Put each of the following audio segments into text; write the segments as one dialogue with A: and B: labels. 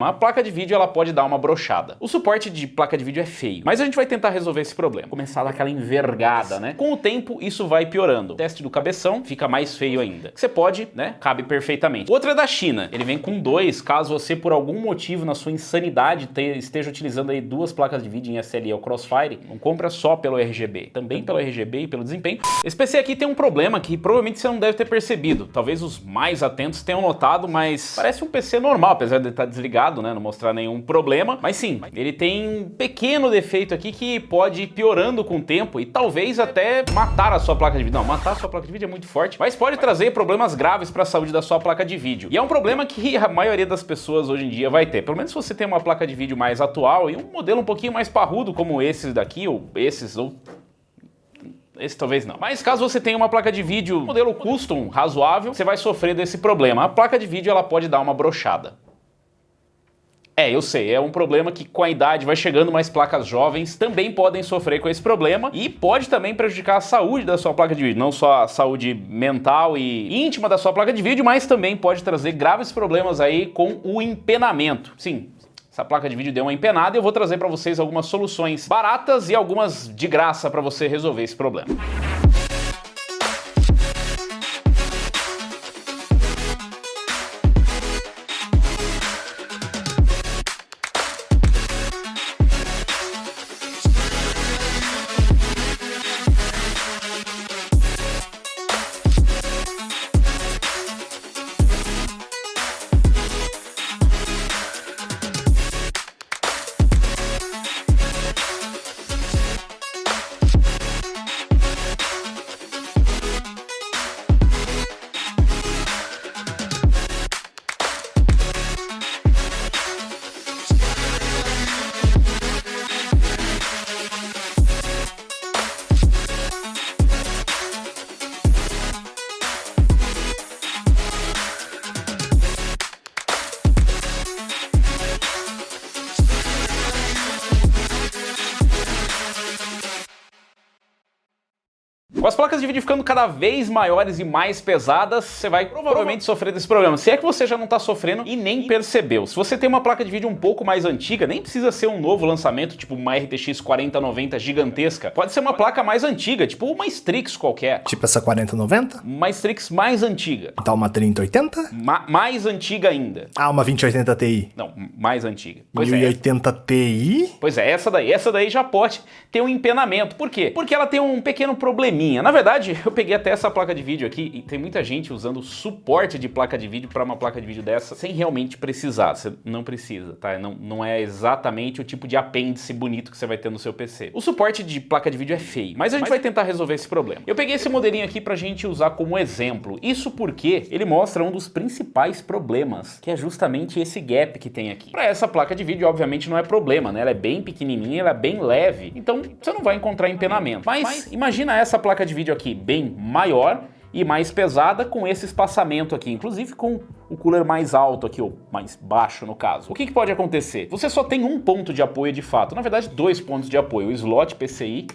A: A placa de vídeo ela pode dar uma brochada. O suporte de placa de vídeo é feio, mas a gente vai tentar resolver esse problema. Começar daquela envergada, né? Com o tempo isso vai piorando. O teste do cabeção fica mais feio ainda. Você pode, né? Cabe perfeitamente. Outra é da China. Ele vem com dois, caso você por algum motivo na sua insanidade esteja utilizando aí duas placas de vídeo em SLE ou Crossfire, não compra só pelo RGB, também pelo RGB e pelo desempenho. Esse PC aqui tem um problema que provavelmente você não deve ter percebido. Talvez os mais atentos tenham notado, mas parece um PC normal, apesar de estar desligado, né, não mostrar nenhum problema, mas sim, ele tem um pequeno defeito aqui que pode ir piorando com o tempo e talvez até matar a sua placa de vídeo. Não, matar a sua placa de vídeo é muito forte, mas pode trazer problemas graves para a saúde da sua placa de vídeo. E é um problema que a maioria das pessoas hoje em dia vai ter, pelo menos se você tem uma placa de vídeo mais atual e um modelo um pouquinho mais parrudo como esses daqui, ou esses, ou esse talvez não. Mas caso você tenha uma placa de vídeo modelo custom razoável, você vai sofrer desse problema. A placa de vídeo ela pode dar uma brochada. Eu sei, é um problema que com a idade vai chegando, mais placas jovens também podem sofrer com esse problema e pode também prejudicar a saúde da sua placa de vídeo, não só a saúde mental e íntima da sua placa de vídeo, mas também pode trazer graves problemas aí com o empenamento. Sim, essa placa de vídeo deu uma empenada e eu vou trazer para vocês algumas soluções baratas e algumas de graça para você resolver esse problema. Com as placas de vídeo ficando cada vez maiores e mais pesadas, você vai provavelmente sofrer desse problema. Se é que você já não está sofrendo e nem percebeu. Se você tem uma placa de vídeo um pouco mais antiga, nem precisa ser um novo lançamento, tipo uma RTX 4090 gigantesca. Pode ser uma placa mais antiga, tipo uma Strix qualquer.
B: Tipo essa 4090?
A: Uma Strix mais antiga.
B: Tá uma 3080?
A: Mais antiga ainda.
B: Ah, uma 2080 Ti.
A: Não, mais antiga.
B: 1080 Ti?
A: Pois é, essa daí já pode ter um empenamento. Por quê? Porque ela tem um pequeno probleminha. Na verdade, eu peguei até essa placa de vídeo aqui e tem muita gente usando suporte de placa de vídeo para uma placa de vídeo dessa sem realmente precisar. Você não precisa, tá? Não é exatamente o tipo de apêndice bonito que você vai ter no seu PC. O suporte de placa de vídeo é feio, mas a gente vai tentar resolver esse problema. Eu peguei esse modelinho aqui pra gente usar como exemplo. Isso porque ele mostra um dos principais problemas, que é justamente esse gap que tem aqui. Para essa placa de vídeo, obviamente, não é problema, né? Ela é bem pequenininha, ela é bem leve, então você não vai encontrar empenamento. Mas imagina essa placa de vídeo aqui bem maior e mais pesada com esse espaçamento aqui, inclusive com o cooler mais alto aqui, ou mais baixo no caso. O que pode acontecer? Você só tem um ponto de apoio de fato, na verdade 2 pontos de apoio, o slot PCI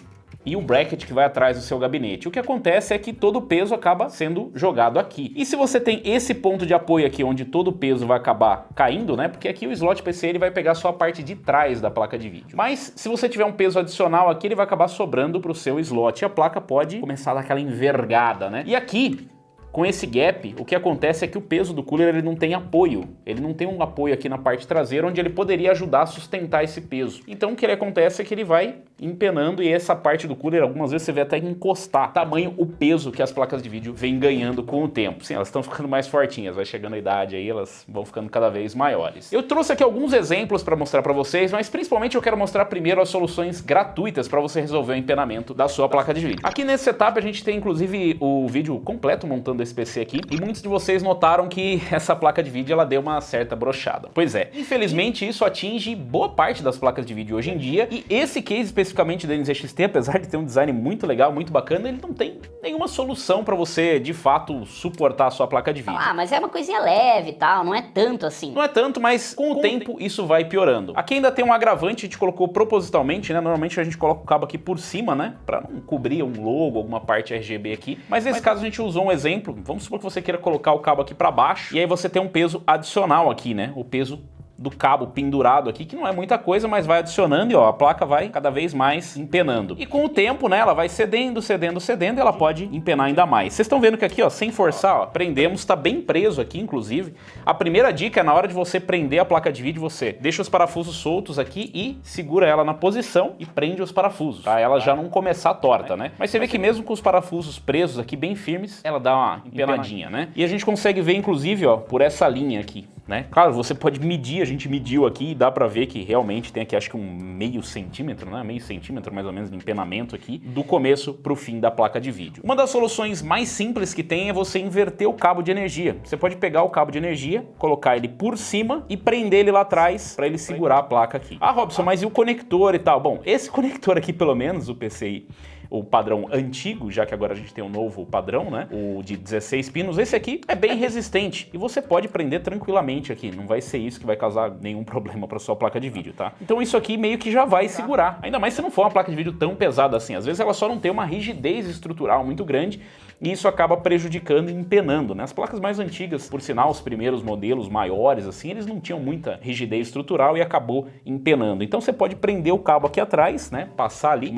A: e o bracket que vai atrás do seu gabinete. O que acontece é que todo o peso acaba sendo jogado aqui. E se você tem esse ponto de apoio aqui, onde todo o peso vai acabar caindo, né? Porque aqui o slot PCI ele vai pegar só a parte de trás da placa de vídeo. Mas se você tiver um peso adicional aqui, ele vai acabar sobrando para o seu slot. E a placa pode começar a dar aquela envergada, né? E aqui, com esse gap, o que acontece é que o peso do cooler ele não tem apoio. Ele não tem um apoio aqui na parte traseira onde ele poderia ajudar a sustentar esse peso. Então o que acontece é que ele vai empenando e essa parte do cooler algumas vezes você vê até encostar. Tamanho o peso que as placas de vídeo vêm ganhando com o tempo. Sim, elas estão ficando mais fortinhas, vai chegando a idade aí, elas vão ficando cada vez maiores. Eu trouxe aqui alguns exemplos para mostrar para vocês, mas principalmente eu quero mostrar primeiro as soluções gratuitas para você resolver o empenamento da sua placa de vídeo. Aqui nesse setup a gente tem inclusive o vídeo completo montando esse PC aqui e muitos de vocês notaram que essa placa de vídeo ela deu uma certa brochada. Pois é, infelizmente isso atinge boa parte das placas de vídeo hoje em dia e esse case especificamente da NZXT, apesar de ter um design muito legal, muito bacana, ele não tem nenhuma solução para você de fato suportar a sua placa de vídeo.
C: Ah, mas é uma coisinha leve e tal, não é tanto assim.
A: Não é tanto, mas com o tempo isso vai piorando. Aqui ainda tem um agravante, a gente colocou propositalmente, né? Normalmente a gente coloca o cabo aqui por cima, né? Para não cobrir um logo, alguma parte RGB aqui. Mas nesse caso a gente usou um exemplo. Vamos supor que você queira colocar o cabo aqui para baixo e aí você tem um peso adicional aqui, né? O peso do cabo pendurado aqui, que não é muita coisa, mas vai adicionando e ó, a placa vai cada vez mais empenando. E com o tempo, né, ela vai cedendo, cedendo, cedendo e ela pode empenar ainda mais. Vocês estão vendo que aqui, ó, sem forçar, ó, prendemos, tá bem preso aqui, inclusive. A primeira dica é na hora de você prender a placa de vídeo, você deixa os parafusos soltos aqui e segura ela na posição e prende os parafusos, pra ela já não começar torta, né? Mas você vê que mesmo com os parafusos presos aqui bem firmes, ela dá uma empenadinha, né? E a gente consegue ver, inclusive, ó, por essa linha aqui, né? Claro, você pode medir, a gente mediu aqui e dá pra ver que realmente tem aqui, acho que um meio centímetro, né? Meio centímetro mais ou menos de empenamento aqui, do começo pro fim da placa de vídeo. Uma das soluções mais simples que tem é você inverter o cabo de energia. Você pode pegar o cabo de energia, colocar ele por cima e prender ele lá atrás pra ele segurar a placa aqui. Ah, Robson, mas e o conector e tal? Bom, esse conector aqui, pelo menos, o PCI, o padrão antigo, já que agora a gente tem um novo padrão, né? O de 16 pinos, esse aqui é bem resistente e você pode prender tranquilamente aqui, não vai ser isso que vai causar nenhum problema para sua placa de vídeo, tá? Então isso aqui meio que já vai segurar, ainda mais se não for uma placa de vídeo tão pesada assim, às vezes ela só não tem uma rigidez estrutural muito grande e isso acaba prejudicando e empenando, né? As placas mais antigas, por sinal, os primeiros modelos maiores assim, eles não tinham muita rigidez estrutural e acabou empenando. Então você pode prender o cabo aqui atrás, né? Passar ali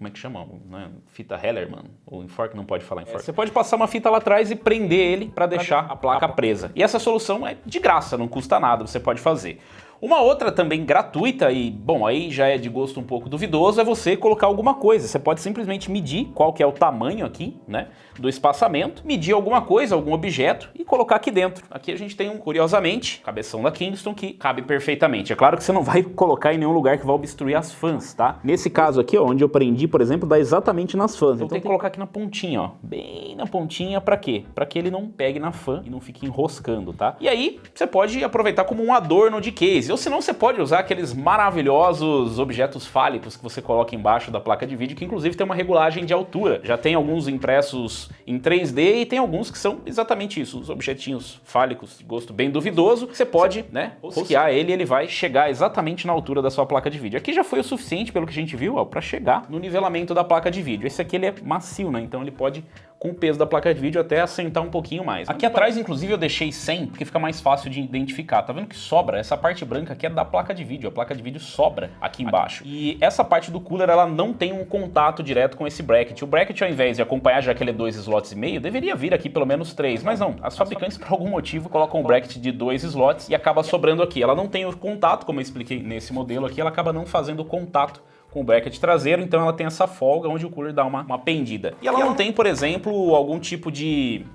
A: como é que chama? Né? Fita Hellerman, ou enforque, não pode falar enforque. Você pode passar uma fita lá atrás e prender ele para deixar a placa presa. E essa solução é de graça, não custa nada, você pode fazer. Uma outra também gratuita e, bom, aí já é de gosto um pouco duvidoso, é você colocar alguma coisa. Você pode simplesmente medir qual que é o tamanho aqui, né, do espaçamento, medir alguma coisa, algum objeto e colocar aqui dentro. Aqui a gente tem curiosamente, cabeção da Kingston que cabe perfeitamente. É claro que você não vai colocar em nenhum lugar que vai obstruir as fãs, tá? Nesse caso aqui, ó, onde eu prendi, por exemplo, dá exatamente nas fãs. Então tem que colocar aqui na pontinha, ó, bem na pontinha, pra quê? Pra que ele não pegue na fã e não fique enroscando, tá? E aí, você pode aproveitar como um adorno de case. Ou senão você pode usar aqueles maravilhosos objetos fálicos que você coloca embaixo da placa de vídeo, que inclusive tem uma regulagem de altura. Já tem alguns impressos em 3D e tem alguns que são exatamente isso, os objetinhos fálicos de gosto bem duvidoso. Você pode, né, rosquear ele e ele vai chegar exatamente na altura da sua placa de vídeo. Aqui já foi o suficiente, pelo que a gente viu, ó, para chegar no nivelamento da placa de vídeo. Esse aqui ele é macio, né, então ele pode, com o peso da placa de vídeo, até assentar um pouquinho mais. Aqui atrás, inclusive, eu deixei 100, porque fica mais fácil de identificar. Tá vendo que sobra? Essa parte branca aqui é da placa de vídeo. A placa de vídeo sobra aqui embaixo. E essa parte do cooler, ela não tem um contato direto com esse bracket. O bracket, ao invés de acompanhar já que ele é 2 slots e meio, deveria vir aqui pelo menos 3. Mas não, as fabricantes, por algum motivo, colocam um bracket de 2 slots e acaba sobrando aqui. Ela não tem o contato, como eu expliquei nesse modelo aqui, ela acaba não fazendo contato com o bracket traseiro, então ela tem essa folga onde o cooler dá uma pendida. E ela não tem, por exemplo, algum tipo de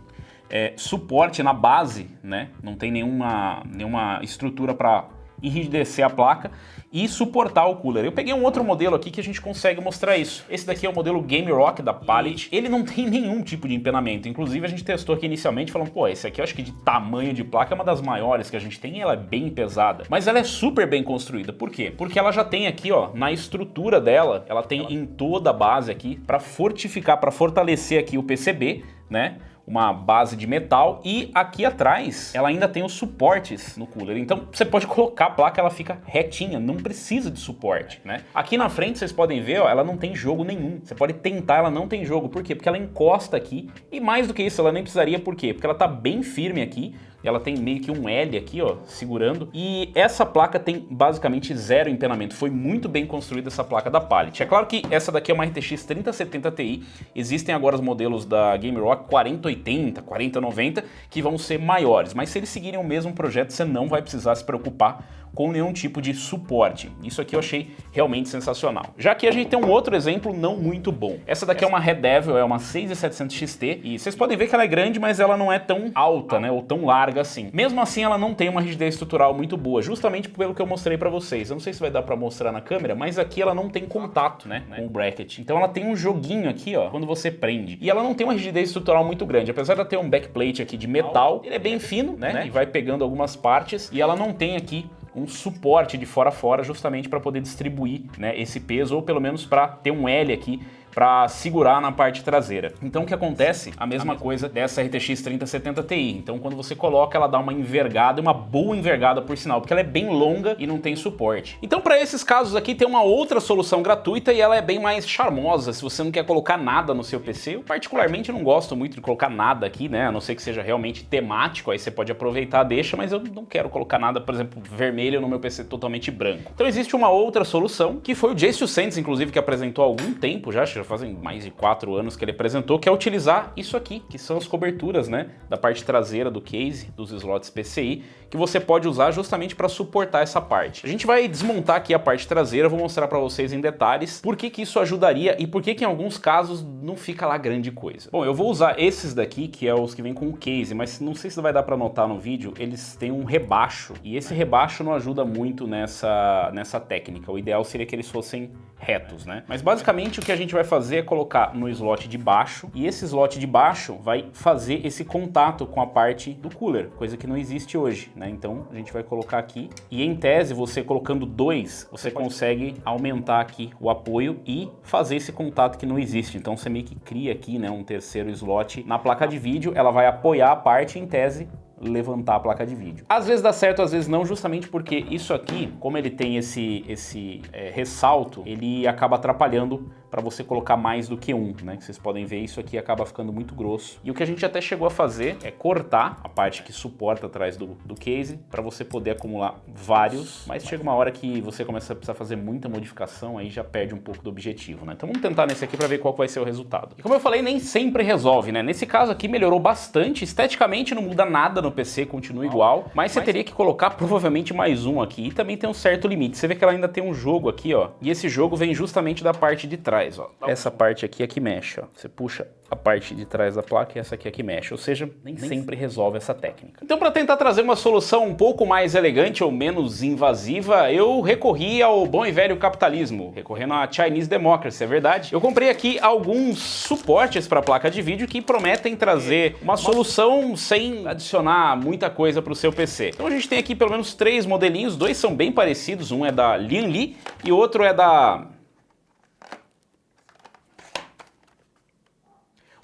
A: suporte na base, né? Não tem nenhuma estrutura para enrijecer a placa e suportar o cooler. Eu peguei um outro modelo aqui que a gente consegue mostrar isso. Esse daqui é o modelo Game Rock da Pallet. Ele não tem nenhum tipo de empenamento. Inclusive a gente testou aqui inicialmente falando, pô, esse aqui eu acho que de tamanho de placa é uma das maiores que a gente tem e ela é bem pesada. Mas ela é super bem construída. Por quê? Porque ela já tem aqui, ó, na estrutura dela, ela tem em toda a base aqui para fortificar, para fortalecer aqui o PCB, né? Uma base de metal e aqui atrás ela ainda tem os suportes no cooler. Então você pode colocar a placa, ela fica retinha, não precisa de suporte, né? Aqui na frente vocês podem ver, ó, ela não tem jogo nenhum. Você pode tentar, ela não tem jogo. Por quê? Porque ela encosta aqui e mais do que isso, ela nem precisaria. Por quê? Porque ela tá bem firme aqui. Ela tem meio que um L aqui, ó, segurando. E essa placa tem basicamente zero empenamento. Foi muito bem construída essa placa da Pallet. É claro que essa daqui é uma RTX 3070 Ti. Existem agora os modelos da Game Rock 4080, 4090, que vão ser maiores. Mas se eles seguirem o mesmo projeto, você não vai precisar se preocupar com nenhum tipo de suporte. Isso aqui eu achei realmente sensacional. Já que a gente tem um outro exemplo não muito bom. Essa daqui é uma Red Devil, é uma 6700 XT. E vocês podem ver que ela é grande, mas ela não é tão alta, né? Ou tão larga assim. Mesmo assim, ela não tem uma rigidez estrutural muito boa, justamente pelo que eu mostrei pra vocês. Eu não sei se vai dar pra mostrar na câmera, mas aqui ela não tem contato, né, com o bracket. Então ela tem um joguinho aqui, ó, quando você prende. E ela não tem uma rigidez estrutural muito grande. Apesar de ela ter um backplate aqui de metal, ele é bem fino, né, e vai pegando algumas partes. E ela não tem aqui um suporte de fora a fora, justamente para poder distribuir, né, esse peso, ou pelo menos para ter um L aqui para segurar na parte traseira. Então o que acontece? A mesma coisa dessa RTX 3070 Ti. Então quando você coloca, ela dá uma envergada, uma boa envergada por sinal, porque ela é bem longa e não tem suporte. Então para esses casos aqui tem uma outra solução gratuita e ela é bem mais charmosa. Se você não quer colocar nada no seu PC, eu particularmente não gosto muito de colocar nada aqui, né? A não ser que seja realmente temático, aí você pode aproveitar, deixa, mas eu não quero colocar nada, por exemplo, vermelho no meu PC totalmente branco. Então existe uma outra solução, que foi o Jace Sands, inclusive, que apresentou há algum tempo já fazem mais de 4 anos que ele apresentou, que é utilizar isso aqui, que são as coberturas, né, da parte traseira do case, dos slots PCI, que você pode usar justamente para suportar essa parte. A gente vai desmontar aqui a parte traseira, vou mostrar para vocês em detalhes por que isso ajudaria e por que em alguns casos não fica lá grande coisa. Bom, eu vou usar esses daqui, que é os que vêm com o case, mas não sei se vai dar para notar no vídeo, eles têm um rebaixo, e esse rebaixo não ajuda muito nessa técnica. O ideal seria que eles fossem retos, né? Mas basicamente o que a gente vai fazer é colocar no slot de baixo, e esse slot de baixo vai fazer esse contato com a parte do cooler, coisa que não existe hoje, né? Então a gente vai colocar aqui, e em tese você colocando 2, você consegue aumentar aqui o apoio e fazer esse contato que não existe. Então você meio que cria aqui, né, um terceiro slot na placa de vídeo, ela vai apoiar a parte, em tese levantar a placa de vídeo. Às vezes dá certo, às vezes não, justamente porque isso aqui, como ele tem esse ressalto, ele acaba atrapalhando para você colocar mais do que um, né? Vocês podem ver, isso aqui acaba ficando muito grosso. E o que a gente até chegou a fazer é cortar a parte que suporta atrás do case, para você poder acumular vários, mas chega uma hora que você começa a precisar fazer muita modificação, aí já perde um pouco do objetivo, né? Então vamos tentar nesse aqui para ver qual vai ser o resultado. E como eu falei, nem sempre resolve, né? Nesse caso aqui melhorou bastante, esteticamente não muda nada no PC, continua igual, mas você teria que colocar provavelmente mais um aqui, e também tem um certo limite. Você vê que ela ainda tem um jogo aqui, ó, e esse jogo vem justamente da parte de trás, ó. Essa parte aqui é que mexe, ó. Você puxa a parte de trás da placa e essa aqui é que mexe, ou seja, nem sempre resolve essa técnica. Então, para tentar trazer uma solução um pouco mais elegante ou menos invasiva, eu recorri ao bom e velho capitalismo, recorrendo à Chinese Democracy, é verdade. Eu comprei aqui alguns suportes para placa de vídeo que prometem trazer uma solução sem adicionar muita coisa para o seu PC. Então a gente tem aqui pelo menos 3 modelinhos, 2 são bem parecidos, um é da Lianli e o outro é da...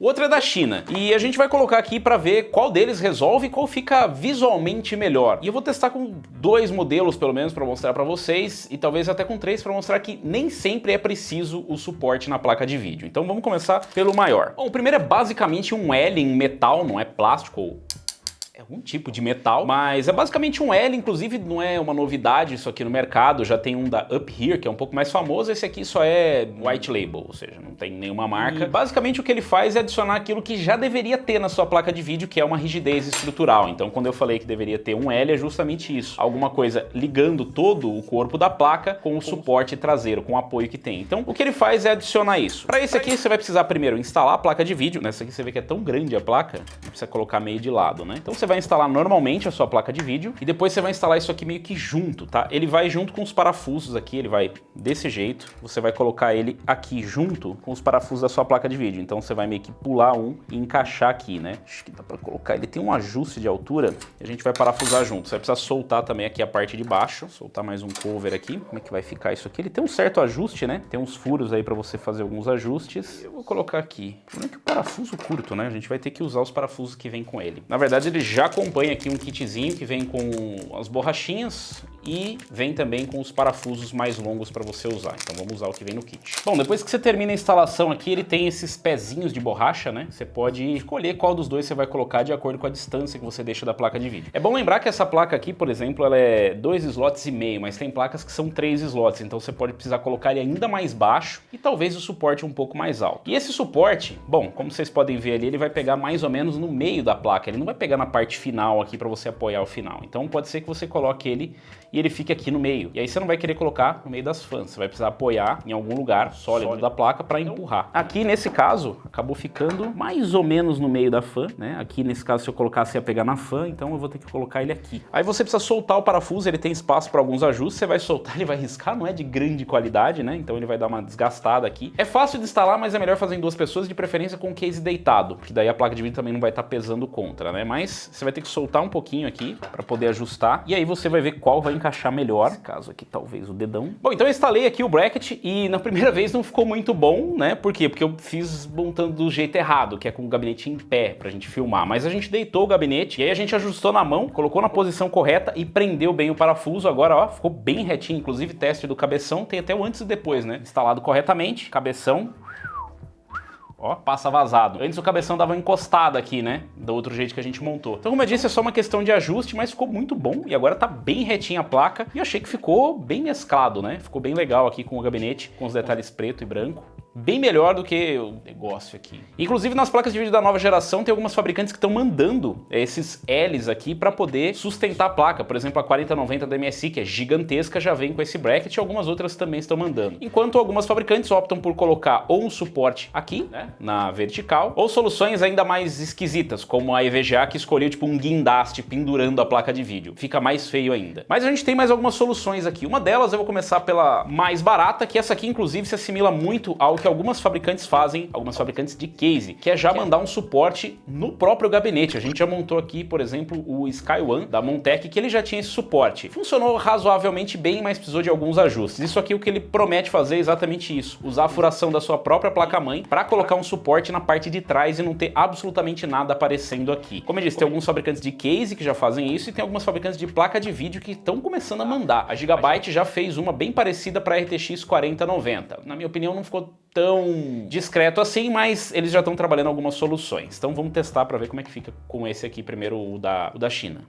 A: O outro é da China, e a gente vai colocar aqui para ver qual deles resolve e qual fica visualmente melhor. E eu vou testar com 2 modelos pelo menos para mostrar para vocês, e talvez até com 3 para mostrar que nem sempre é preciso o suporte na placa de vídeo. Então vamos começar pelo maior. Bom, o primeiro é basicamente um L em metal, não é plástico ou... é algum tipo de metal, mas é basicamente um L, inclusive não é uma novidade isso aqui no mercado, já tem um da Up Here, que é um pouco mais famoso, esse aqui só é white label, ou seja, não tem nenhuma marca. E basicamente o que ele faz é adicionar aquilo que já deveria ter na sua placa de vídeo, que é uma rigidez estrutural. Então quando eu falei que deveria ter um L, é justamente isso, alguma coisa ligando todo o corpo da placa com o suporte traseiro, com o apoio que tem. Então o que ele faz é adicionar isso. Para esse aqui você vai precisar primeiro instalar a placa de vídeo, nessa aqui você vê que é tão grande a placa, precisa colocar meio de lado, né? Então você vai instalar normalmente a sua placa de vídeo e depois você vai instalar isso aqui meio que junto, tá? Ele vai junto com os parafusos aqui, ele vai desse jeito, você vai colocar ele aqui junto com os parafusos da sua placa de vídeo. Então você vai meio que pular um e encaixar aqui, né? Acho que dá pra colocar, ele tem um ajuste de altura e a gente vai parafusar junto. Você vai precisar soltar também aqui a parte de baixo, soltar mais um cover aqui. Como é que vai ficar isso aqui? Ele tem um certo ajuste, né? Tem uns furos aí pra você fazer alguns ajustes. Eu vou colocar aqui. O problema é que o parafuso curto, né? A gente vai ter que usar os parafusos que vem com ele. Na verdade, ele já acompanha aqui um kitzinho que vem com as borrachinhas e vem também com os parafusos mais longos para você usar. Então vamos usar o que vem no kit. Bom, depois que você termina a instalação aqui, ele tem esses pezinhos de borracha, né? Você pode escolher qual dos dois você vai colocar de acordo com a distância que você deixa da placa de vídeo. É bom lembrar que essa placa aqui, por exemplo, ela é 2 slots e meio, mas tem placas que são 3 slots, então você pode precisar colocar ele ainda mais baixo e talvez o suporte um pouco mais alto. E esse suporte, bom, como vocês podem ver ali, ele vai pegar mais ou menos no meio da placa, ele não vai pegar na parte final aqui para você apoiar o final. Então pode ser que você coloque ele e ele fique aqui no meio. E aí você não vai querer colocar no meio das fãs, você vai precisar apoiar em algum lugar sólido da placa para empurrar. Aqui nesse caso, acabou ficando mais ou menos no meio da fã, né? Aqui nesse caso, se eu colocasse ia pegar na fã, então eu vou ter que colocar ele aqui. Aí você precisa soltar o parafuso, ele tem espaço para alguns ajustes, você vai soltar, ele vai riscar, não é de grande qualidade, né? Então ele vai dar uma desgastada aqui. É fácil de instalar, mas é melhor fazer em 2 pessoas, de preferência com o case deitado, que daí a placa de vídeo também não vai estar pesando contra, né? Mas você vai ter que soltar um pouquinho aqui para poder ajustar, e aí você vai ver qual vai encaixar melhor. Nesse caso aqui, talvez o dedão. Bom, então eu instalei aqui o bracket e na primeira vez não ficou muito bom, né? Por quê? Porque eu fiz montando do jeito errado, que é com o gabinete em pé pra gente filmar. Mas a gente deitou o gabinete e aí a gente ajustou na mão, colocou na posição correta e prendeu bem o parafuso. Agora, ó, ficou bem retinho. Inclusive, teste do cabeção tem até o antes e depois, né? Instalado corretamente, cabeção. Ó, passa vazado. Antes o cabeção dava uma encostada aqui, né? Do outro jeito que a gente montou. Então, como eu disse, é só uma questão de ajuste, mas ficou muito bom. E agora tá bem retinha a placa. E eu achei que ficou bem mesclado, né? Ficou bem legal aqui com o gabinete, com os detalhes preto e branco. Bem melhor do que o negócio aqui. Inclusive, nas placas de vídeo da nova geração, tem algumas fabricantes que estão mandando esses L's aqui para poder sustentar a placa. Por exemplo, a 4090 da MSI, que é gigantesca, já vem com esse bracket, e algumas outras também estão mandando. Enquanto algumas fabricantes optam por colocar ou um suporte aqui, né, na vertical, ou soluções ainda mais esquisitas, como a EVGA, que escolheu tipo um guindaste pendurando a placa de vídeo. Fica mais feio ainda. Mas a gente tem mais algumas soluções aqui. Uma delas eu vou começar pela mais barata, que essa aqui inclusive se assimila muito ao que algumas fabricantes fazem, algumas fabricantes de case, que é já mandar um suporte no próprio gabinete. A gente já montou aqui, por exemplo, o Sky One da Montec, que ele já tinha esse suporte. Funcionou razoavelmente bem, mas precisou de alguns ajustes. Isso aqui o que ele promete fazer é exatamente isso, usar a furação da sua própria placa-mãe para colocar um suporte na parte de trás e não ter absolutamente nada aparecendo aqui. Como eu disse, tem alguns fabricantes de case que já fazem isso e tem algumas fabricantes de placa de vídeo que estão começando a mandar. A Gigabyte já fez uma bem parecida para a RTX 4090. Na minha opinião, não ficou tão discreto assim, mas eles já estão trabalhando algumas soluções. Então vamos testar para ver como é que fica com esse aqui primeiro, o da China.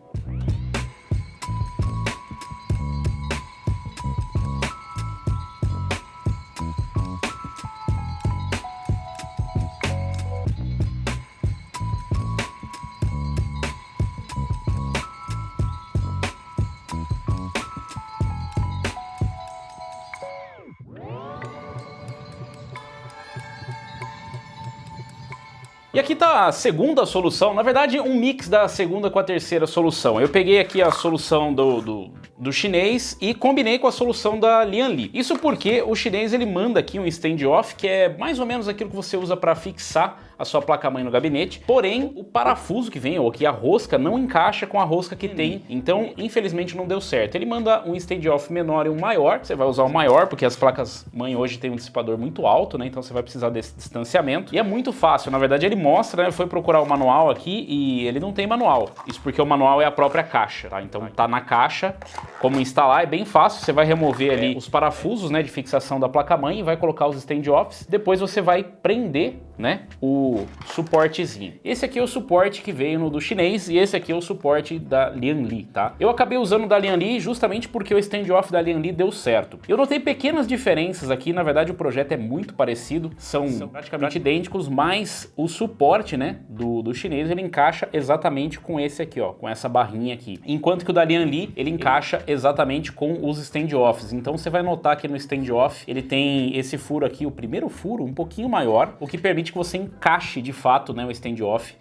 A: E aqui tá a segunda solução, na verdade um mix da segunda com a terceira solução. Eu peguei aqui a solução do chinês e combinei com a solução da Lianli. Isso porque o chinês ele manda aqui um stand-off que é mais ou menos aquilo que você usa para fixar a sua placa-mãe no gabinete, porém o parafuso que vem, ou aqui a rosca, não encaixa com a rosca que tem, então infelizmente não deu certo. Ele manda um stand-off menor e um maior, você vai usar o maior porque as placas-mãe hoje tem um dissipador muito alto, né? Então você vai precisar desse distanciamento, e é muito fácil, na verdade ele mostra, né? Foi procurar o manual aqui e ele não tem manual, isso porque o manual é a própria caixa, tá? Então tá na caixa, como instalar, é bem fácil, você vai remover ali os parafusos, né, de fixação da placa-mãe e vai colocar os stand-offs, depois você vai prender, né, o suportezinho. Esse aqui é o suporte que veio no do chinês e esse aqui é o suporte da Lianli, tá? Eu acabei usando o da Lianli justamente porque o stand-off da Lianli deu certo. Eu notei pequenas diferenças aqui, na verdade o projeto é muito parecido, são praticamente idênticos, mas o suporte, né, do chinês ele encaixa exatamente com esse aqui, ó, com essa barrinha aqui. Enquanto que o da Lianli ele encaixa exatamente com os stand-offs. Então você vai notar que no stand-off ele tem esse furo aqui, o primeiro furo, um pouquinho maior, o que permite que você encaixe de fato, né, o stand-off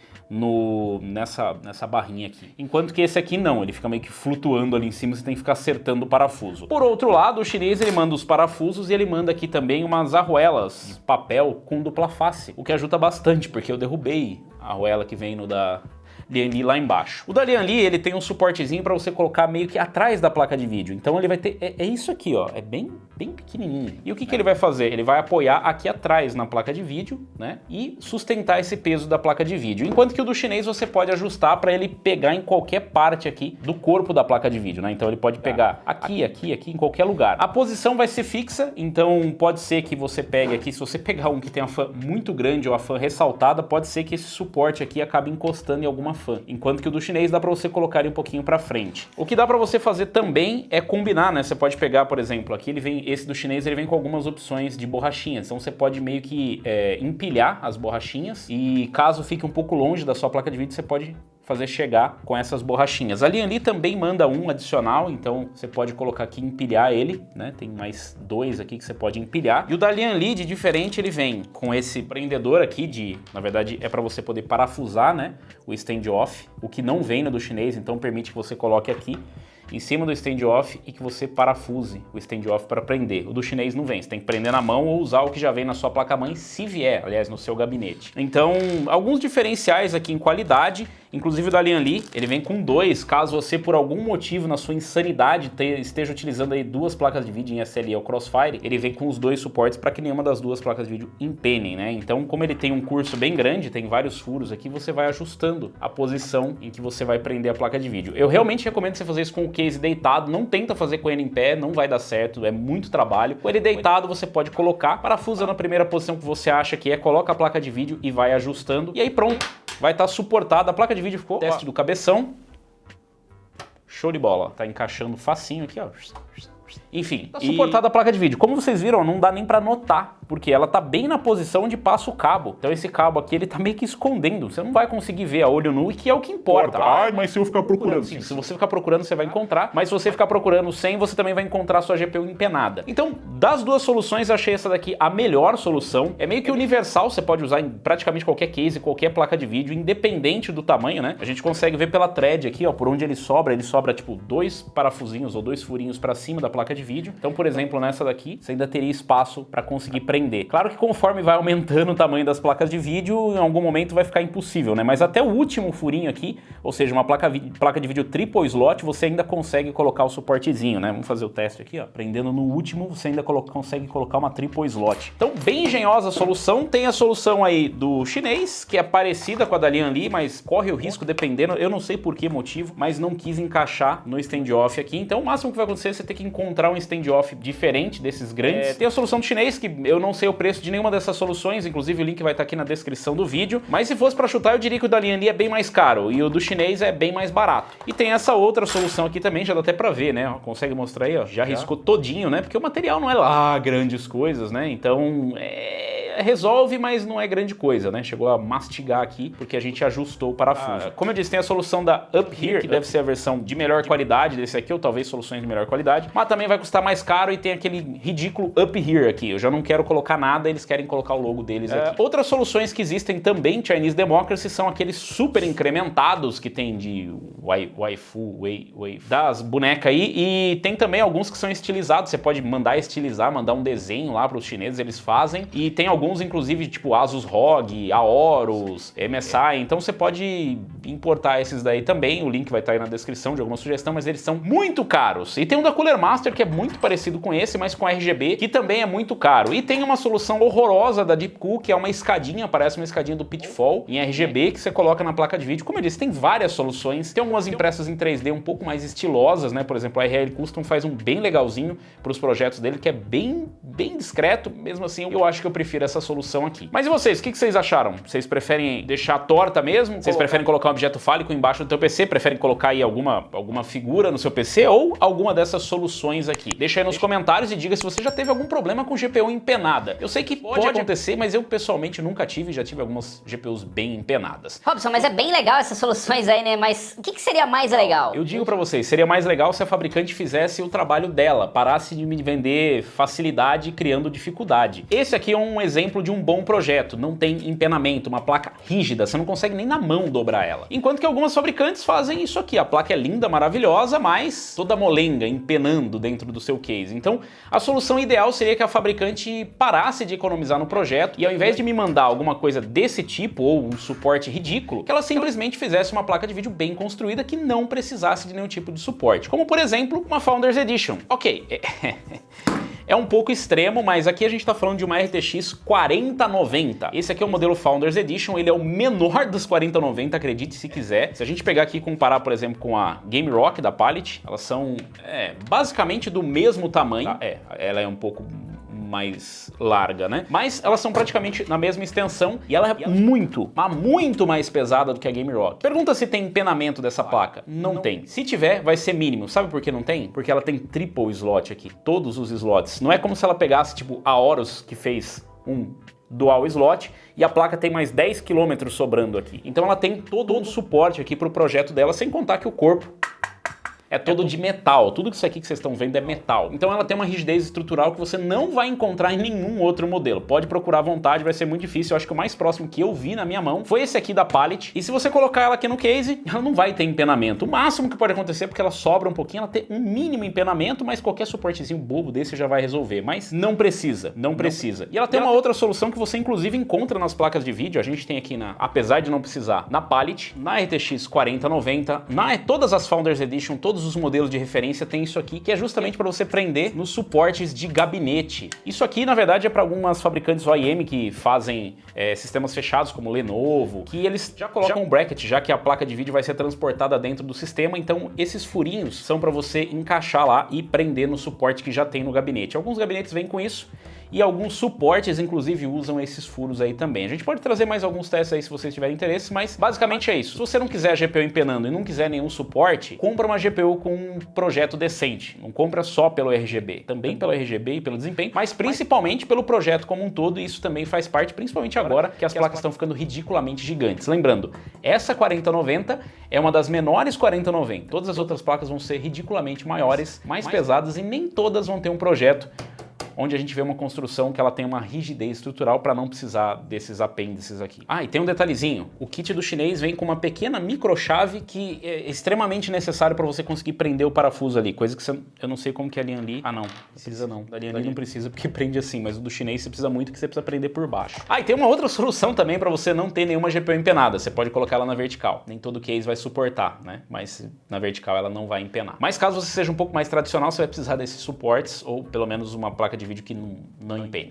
A: nessa barrinha aqui. Enquanto que esse aqui não, ele fica meio que flutuando ali em cima, você tem que ficar acertando o parafuso. Por outro lado, o chinês ele manda os parafusos e ele manda aqui também umas arruelas de papel com dupla face, o que ajuda bastante, porque eu derrubei a arruela que vem no da Lianli lá embaixo. O da Lianli, ele tem um suportezinho para você colocar meio que atrás da placa de vídeo. Então ele vai ter, é isso aqui, ó, é bem pequenininho. E o que ele vai fazer? Ele vai apoiar aqui atrás na placa de vídeo, né, e sustentar esse peso da placa de vídeo. Enquanto que o do chinês você pode ajustar para ele pegar em qualquer parte aqui do corpo da placa de vídeo, né? Então ele pode pegar aqui, em qualquer lugar. A posição vai ser fixa, então pode ser que você pegue aqui, se você pegar um que tem a fã muito grande ou a fã ressaltada, pode ser que esse suporte aqui acabe encostando em alguma fã. Enquanto que o do chinês dá para você colocar ele um pouquinho para frente. O que dá para você fazer também é combinar, né? Você pode pegar, por exemplo, aqui ele vem, esse do chinês ele vem com algumas opções de borrachinhas. Então você pode meio que empilhar as borrachinhas e caso fique um pouco longe da sua placa de vídeo, você pode fazer chegar com essas borrachinhas. A Lianli também manda um adicional, então você pode colocar aqui e empilhar ele, né? Tem mais dois aqui que você pode empilhar. E o da Lianli, de diferente, ele vem com esse prendedor aqui na verdade é para você poder parafusar, né, o stand-off, o que não vem no do chinês, então permite que você coloque aqui em cima do stand-off e que você parafuse o stand-off para prender. O do chinês não vem, você tem que prender na mão ou usar o que já vem na sua placa-mãe, se vier, aliás, no seu gabinete. Então, alguns diferenciais aqui em qualidade Inclusive o da Lian-Li, ele vem com 2, caso você por algum motivo na sua insanidade esteja utilizando aí 2 placas de vídeo em SLE ou Crossfire, ele vem com os 2 suportes para que nenhuma das 2 placas de vídeo empenem, né? Então, como ele tem um curso bem grande, tem vários furos aqui, você vai ajustando a posição em que você vai prender a placa de vídeo. Eu realmente recomendo você fazer isso com o case deitado, não tenta fazer com ele em pé, não vai dar certo, é muito trabalho. Com ele deitado, você pode colocar, parafusa na primeira posição que você acha que é, coloca a placa de vídeo e vai ajustando, e aí pronto, vai estar suportada. A placa de vídeo ficou, teste do cabeção, show de bola, tá encaixando facinho aqui, ó. Enfim, tá suportada a placa de vídeo. Como vocês viram, não dá nem pra notar, porque ela tá bem na posição onde passa o cabo. Então esse cabo aqui, ele tá meio que escondendo. Você não vai conseguir ver a olho nu, e que é o que importa.
D: Ai, mas se eu ficar procurando.
A: Sim, se você ficar procurando, você vai encontrar. Mas se você ficar procurando sem, você também vai encontrar a sua GPU empenada. Então, das 2 soluções, eu achei essa daqui a melhor solução. É meio que universal, você pode usar em praticamente qualquer case, qualquer placa de vídeo, independente do tamanho, né? A gente consegue ver pela thread aqui, ó, por onde ele sobra tipo 2 parafusinhos ou 2 furinhos pra cima da placa de vídeo. Então, por exemplo, nessa daqui, você ainda teria espaço para conseguir prender. Claro que conforme vai aumentando o tamanho das placas de vídeo, em algum momento vai ficar impossível, né? Mas até o último furinho aqui, ou seja, uma placa de vídeo triple slot, você ainda consegue colocar o suportezinho, né? Vamos fazer o teste aqui, ó. Prendendo no último, você ainda consegue colocar uma triple slot. Então, bem engenhosa a solução. Tem a solução aí do chinês, que é parecida com a da Lian-Li, mas corre o risco dependendo, eu não sei por que motivo, mas não quis encaixar no standoff aqui. Então, o máximo que vai acontecer é você ter que encontrar um standoff diferente desses grandes. Tem a solução do chinês, que eu não sei o preço de nenhuma dessas soluções, inclusive o link vai estar aqui na descrição do vídeo, mas se fosse para chutar, eu diria que o da Lian-Li é bem mais caro e o do chinês é bem mais barato. E tem essa outra solução aqui também, já dá até para ver, né? Ó, consegue mostrar aí, ó, já riscou todinho, né? Porque o material não é lá grandes coisas, né? Então, resolve, mas não é grande coisa, né? Chegou a mastigar aqui, porque a gente ajustou o parafuso. Como eu disse, tem a solução da Up Here, que deve ser a versão de melhor qualidade desse aqui, ou talvez soluções de melhor qualidade, mas também vai custar mais caro e tem aquele ridículo Up Here aqui. Eu já não quero colocar nada, eles querem colocar o logo deles aqui. Outras soluções que existem também, Chinese Democracy, são aqueles super incrementados que tem de waifu, das bonecas aí, e tem também alguns que são estilizados, você pode mandar estilizar, mandar um desenho lá para os chineses, eles fazem, e tem alguns, inclusive, tipo Asus ROG, Aorus, MSI, então você pode importar esses daí também, o link vai estar aí na descrição de alguma sugestão, mas eles são muito caros. E tem um da Cooler Master que é muito parecido com esse, mas com RGB, que também é muito caro. E tem uma solução horrorosa da Deepcool, que é uma escadinha, parece uma escadinha do Pitfall, em RGB, que você coloca na placa de vídeo. Como eu disse, tem várias soluções, tem algumas impressas em 3D um pouco mais estilosas, né? Por exemplo, a RL Custom faz um bem legalzinho para os projetos dele, que é bem discreto, mesmo assim eu acho que eu prefiro essa solução aqui. Mas e vocês, o que vocês acharam? Vocês preferem deixar torta mesmo? Vocês preferem colocar um objeto fálico embaixo do teu PC? Preferem colocar aí alguma figura no seu PC ou alguma dessas soluções aqui? Deixa aí nos comentários e diga se você já teve algum problema com GPU empenada. Eu sei que pode acontecer, mas eu pessoalmente nunca tive, já tive algumas GPUs bem empenadas.
C: Robson, mas é bem legal essas soluções aí, né? Mas o que seria mais legal?
A: Eu digo pra vocês, seria mais legal se a fabricante fizesse o trabalho dela, parasse de me vender facilidade criando dificuldade. Esse aqui é um exemplo de um bom projeto, não tem empenamento, uma placa rígida, você não consegue nem na mão dobrar ela. Enquanto que algumas fabricantes fazem isso aqui, a placa é linda, maravilhosa, mas toda molenga, empenando dentro do seu case. Então, a solução ideal seria que a fabricante parasse de economizar no projeto e ao invés de me mandar alguma coisa desse tipo ou um suporte ridículo, que ela simplesmente fizesse uma placa de vídeo bem construída que não precisasse de nenhum tipo de suporte. Como, por exemplo, uma Founders Edition. Ok, é um pouco extremo, mas aqui a gente tá falando de uma RTX 4090. Esse aqui é o modelo Founders Edition, ele é o menor dos 4090, acredite se quiser. Se a gente pegar aqui e comparar, por exemplo, com a Game Rock da Pallet, elas são basicamente do mesmo tamanho. Tá? Ela é um pouco mais larga, né? Mas elas são praticamente na mesma extensão e ela é muito mais pesada do que a Game Rock. Pergunta se tem empenamento dessa placa. Não tem. Se tiver, vai ser mínimo. Sabe por que não tem? Porque ela tem triple slot aqui, todos os slots. Não é como se ela pegasse, tipo, a Aorus, que fez um dual slot, e a placa tem mais 10 km sobrando aqui. Então ela tem todo um suporte aqui pro projeto dela, sem contar que o corpo é todo de metal. Tudo isso aqui que vocês estão vendo é metal. Então ela tem uma rigidez estrutural que você não vai encontrar em nenhum outro modelo. Pode procurar à vontade, vai ser muito difícil. Eu acho que o mais próximo que eu vi na minha mão foi esse aqui da Pallet. E se você colocar ela aqui no case, ela não vai ter empenamento. O máximo que pode acontecer é porque ela sobra um pouquinho, ela tem um mínimo empenamento, mas qualquer suportezinho bobo desse já vai resolver. Mas não precisa, não precisa. E ela tem uma outra solução que você inclusive encontra nas placas de vídeo. A gente tem aqui, apesar de não precisar, na Pallet, na RTX 4090, todas as Founders Edition, todos os modelos de referência tem isso aqui, que é justamente para você prender nos suportes de gabinete. Isso aqui, na verdade, é para algumas fabricantes OEM que fazem sistemas fechados, como Lenovo, que eles já colocam um bracket, já que a placa de vídeo vai ser transportada dentro do sistema. Então, esses furinhos são para você encaixar lá e prender no suporte que já tem no gabinete. Alguns gabinetes vêm com isso. E alguns suportes, inclusive, usam esses furos aí também. A gente pode trazer mais alguns testes aí se vocês tiverem interesse, mas basicamente é isso. Se você não quiser a GPU empenando e não quiser nenhum suporte, compra uma GPU com um projeto decente. Não compra só pelo RGB. Também pelo RGB e pelo desempenho, mas principalmente pelo projeto como um todo, e isso também faz parte, principalmente agora que as placas estão ficando ridiculamente gigantes. Lembrando, essa 4090 é uma das menores 4090. Todas as outras placas vão ser ridiculamente maiores, mais pesadas, e nem todas vão ter um projeto onde a gente vê uma construção que ela tem uma rigidez estrutural para não precisar desses apêndices aqui. Ah, e tem um detalhezinho. O kit do chinês vem com uma pequena microchave que é extremamente necessário para você conseguir prender o parafuso ali, coisa que eu não sei como que a Lian Li... Ah, não precisa não. Da Lian Li não precisa porque prende assim, mas o do chinês você precisa muito, que você precisa prender por baixo. Ah, e tem uma outra solução também para você não ter nenhuma GPU empenada. Você pode colocar ela na vertical. Nem todo case vai suportar, né? Mas na vertical ela não vai empenar. Mas caso você seja um pouco mais tradicional, você vai precisar desses suportes, ou pelo menos uma placa de vídeo que não empene.